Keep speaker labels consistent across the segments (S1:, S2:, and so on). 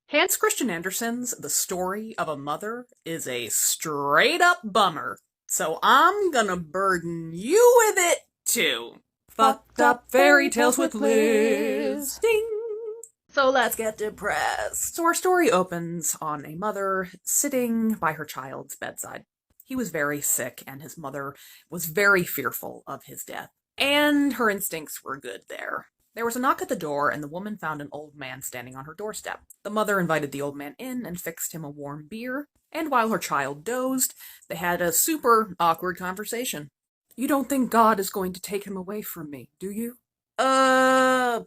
S1: Hans Christian Andersen's The Story of a Mother is a straight up bummer, so I'm gonna burden you with it too. Fucked up fairy tales with Liz. Ding! So let's get depressed. So our story opens on a mother sitting by her child's bedside. He was very sick, and his mother was very fearful of his death. And her instincts were good there. There was a knock at the door, and the woman found an old man standing on her doorstep. The mother invited the old man in and fixed him a warm beer, and while her child dozed, they had a super awkward conversation. "You don't think God is going to take him away from me, do you?" Ooh,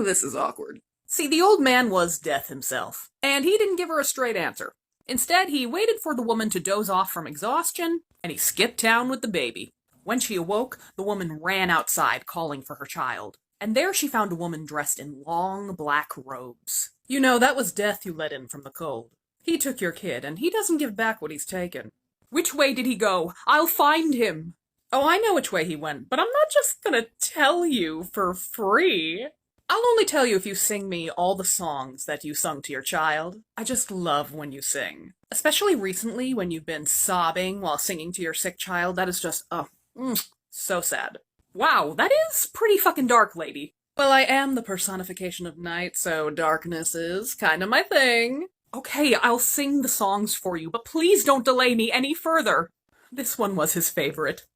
S1: this is awkward. See, the old man was death himself, and he didn't give her a straight answer. Instead, he waited for the woman to doze off from exhaustion, and he skipped town with the baby. When she awoke, the woman ran outside, calling for her child. And there she found a woman dressed in long black robes. "You know, that was death you let in from the cold. He took your kid, and he doesn't give back what he's taken." "Which way did he go? I'll find him." "Oh, I know which way he went, but I'm not just gonna tell you for free. I'll only tell you if you sing me all the songs that you sung to your child. I just love when you sing. Especially recently, when you've been sobbing while singing to your sick child. That is just, so sad." "Wow, that is pretty fucking dark, lady." "Well, I am the personification of night, so darkness is kinda my thing." "Okay, I'll sing the songs for you, but please don't delay me any further." This one was his favorite.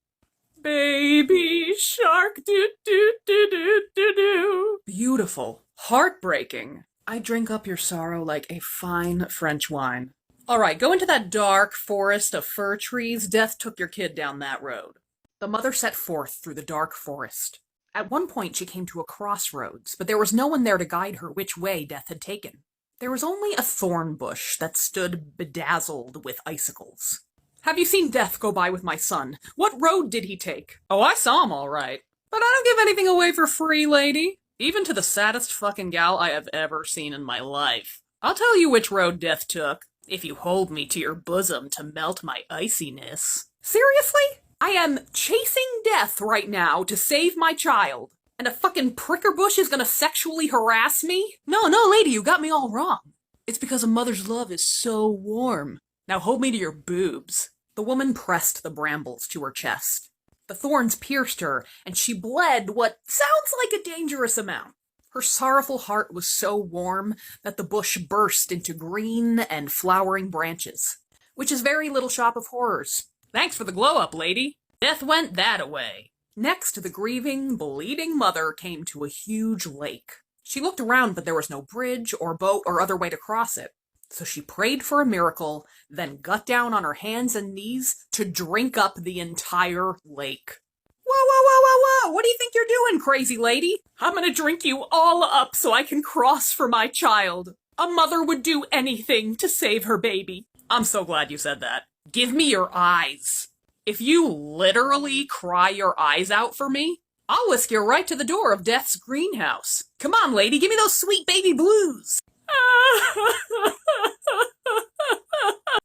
S1: "Baby shark, do-do-do-do-do-do." Beautiful. Heartbreaking. "I drink up your sorrow like a fine French wine." "Alright, go into that dark forest of fir trees. Death took your kid down that road." The mother set forth through the dark forest. At one point she came to a crossroads, but there was no one there to guide her which way Death had taken. There was only a thorn bush that stood bedazzled with icicles. "Have you seen Death go by with my son? What road did he take?" "Oh, I saw him all right. But I don't give anything away for free, lady. Even to the saddest fucking gal I have ever seen in my life. I'll tell you which road Death took, if you hold me to your bosom to melt my iciness." "Seriously? I am chasing Death right now to save my child, and a fucking pricker bush is gonna sexually harass me? No, lady, you got me all wrong. It's because a mother's love is so warm. Now hold me to your boobs." The woman pressed the brambles to her chest. The thorns pierced her, and she bled what sounds like a dangerous amount. Her sorrowful heart was so warm that the bush burst into green and flowering branches, which is very Little Shop of Horrors. "Thanks for the glow-up, lady. Death went that-a-way." Next, the grieving, bleeding mother came to a huge lake. She looked around, but there was no bridge or boat or other way to cross it. So she prayed for a miracle, then got down on her hands and knees to drink up the entire lake. Whoa, what do you think you're doing, crazy lady? "I'm gonna drink you all up so I can cross for my child. A mother would do anything to save her baby." "I'm so glad you said that. Give me your eyes. If you literally cry your eyes out for me, I'll whisk you right to the door of Death's greenhouse. Come on, lady, give me those sweet baby blues."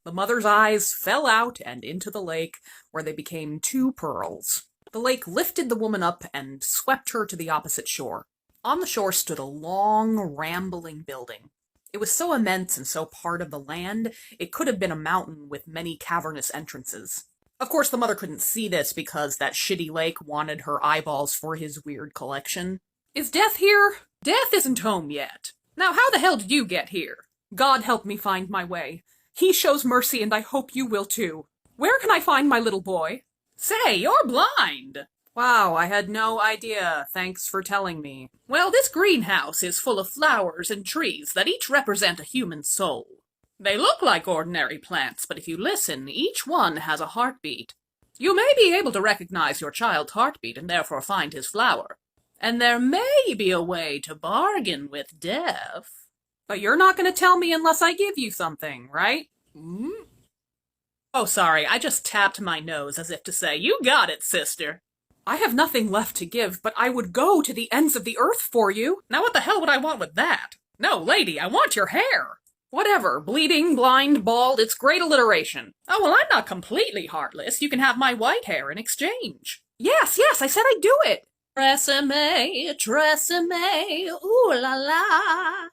S1: The mother's eyes fell out and into the lake, where they became two pearls. The lake lifted the woman up and swept her to the opposite shore. On the shore stood a long, rambling building. It was so immense and so part of the land, it could have been a mountain with many cavernous entrances. Of course, the mother couldn't see this because that shitty lake wanted her eyeballs for his weird collection. "Is Death here?" "Death isn't home yet. Now how the hell did you get here?" "God help me find my way. He shows mercy and I hope you will too. Where can I find my little boy?" "Say, you're blind." "Wow, I had no idea. Thanks for telling me." "Well, this greenhouse is full of flowers and trees that each represent a human soul. They look like ordinary plants, but if you listen, each one has a heartbeat. You may be able to recognize your child's heartbeat and therefore find his flower. And there may be a way to bargain with Death. But you're not going to tell me unless I give you something, right?" Oh, sorry, I just tapped my nose as if to say, "You got it, sister." "I have nothing left to give, but I would go to the ends of the earth for you." "Now what the hell would I want with that?" "No, lady, I want your hair." "Whatever, bleeding, blind, bald, it's great alliteration." "Oh, well, I'm not completely heartless. You can have my white hair in exchange." Yes, I said I'd do it." Tresemme, ooh la la."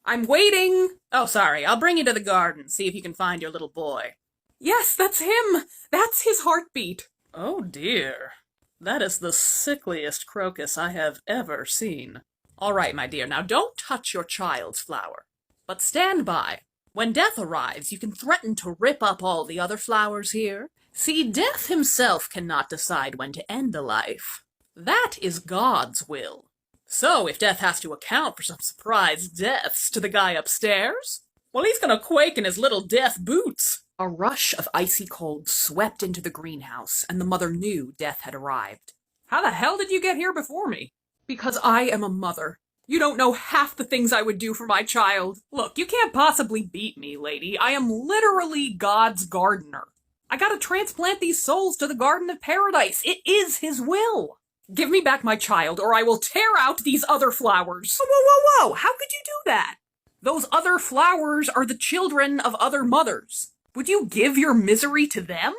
S1: I'm waiting! Oh, sorry, I'll bring you to the garden, see if you can find your little boy. Yes, that's him! That's his heartbeat! Oh dear. That is the sickliest crocus I have ever seen. All right, my dear, now don't touch your child's flower. But stand by. When death arrives, you can threaten to rip up all the other flowers here. See, death himself cannot decide when to end a life. That is God's will. So, if death has to account for some surprise deaths to the guy upstairs, well, he's gonna quake in his little death boots. A rush of icy cold swept into the greenhouse, and the mother knew death had arrived. How the hell did you get here before me? Because I am a mother. You don't know half the things I would do for my child. Look, you can't possibly beat me, lady. I am literally God's gardener. I gotta transplant these souls to the Garden of Paradise. It is his will. Give me back my child, or I will tear out these other flowers. Whoa, whoa, whoa, whoa! How could you do that? Those other flowers are the children of other mothers. Would you give your misery to them?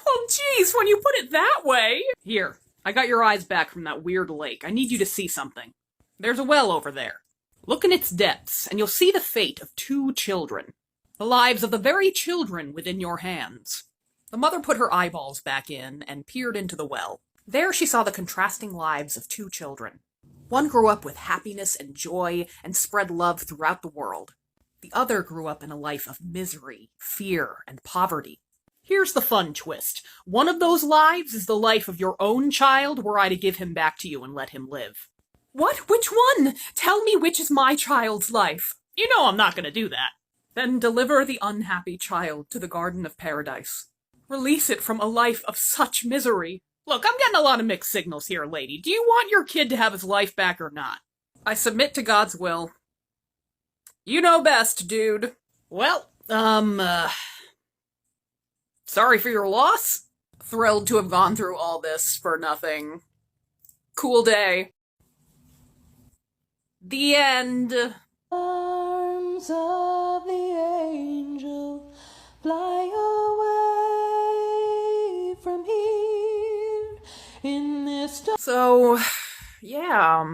S1: Oh, geez, when you put it that way. Here, I got your eyes back from that weird lake. I need you to see something. There's a well over there. Look in its depths, and you'll see the fate of 2 children. The lives of the very children within your hands. The mother put her eyeballs back in and peered into the well. There she saw the contrasting lives of 2 children. One grew up with happiness and joy and spread love throughout the world. The other grew up in a life of misery, fear, and poverty. Here's the fun twist. One of those lives is the life of your own child were I to give him back to you and let him live. What? Which one? Tell me which is my child's life. You know I'm not going to do that. Then deliver the unhappy child to the Garden of Paradise. Release it from a life of such misery. Look, I'm getting a lot of mixed signals here, lady. Do you want your kid to have his life back or not? I submit to God's will. You know best, dude. Well, sorry for your loss. Thrilled to have gone through all this for nothing. Cool day. The end. Arms of the angel fly away from here in this. So, yeah,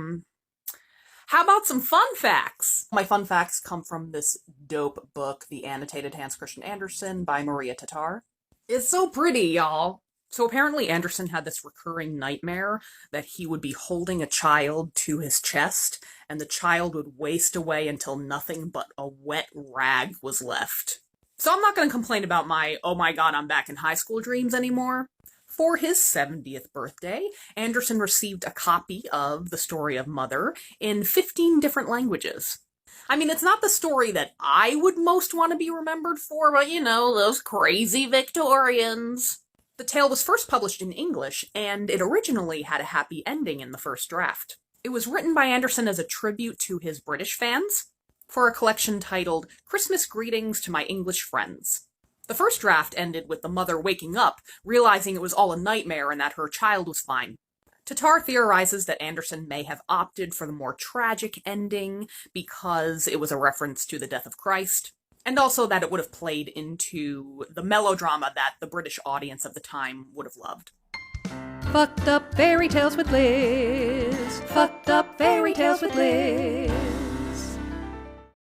S1: how about some fun facts? My fun facts come from this dope book, The Annotated Hans Christian Andersen by Maria Tatar. It's so pretty, y'all. So apparently Andersen had this recurring nightmare that he would be holding a child to his chest, and the child would waste away until nothing but a wet rag was left. So I'm not going to complain about my, oh my god, I'm back in high school dreams anymore. For his 70th birthday, Andersen received a copy of The Story of Mother in 15 different languages. I mean, it's not the story that I would most want to be remembered for, but you know, those crazy Victorians. The tale was first published in English, and it originally had a happy ending in the first draft. It was written by Andersen as a tribute to his British fans, for a collection titled Christmas Greetings to My English Friends. The first draft ended with the mother waking up, realizing it was all a nightmare and that her child was fine. Tatar theorizes that Andersen may have opted for the more tragic ending because it was a reference to the death of Christ, and also that it would have played into the melodrama that the British audience of the time would have loved. Fucked up fairy tales with Liz. Fucked up fairy tales with Liz.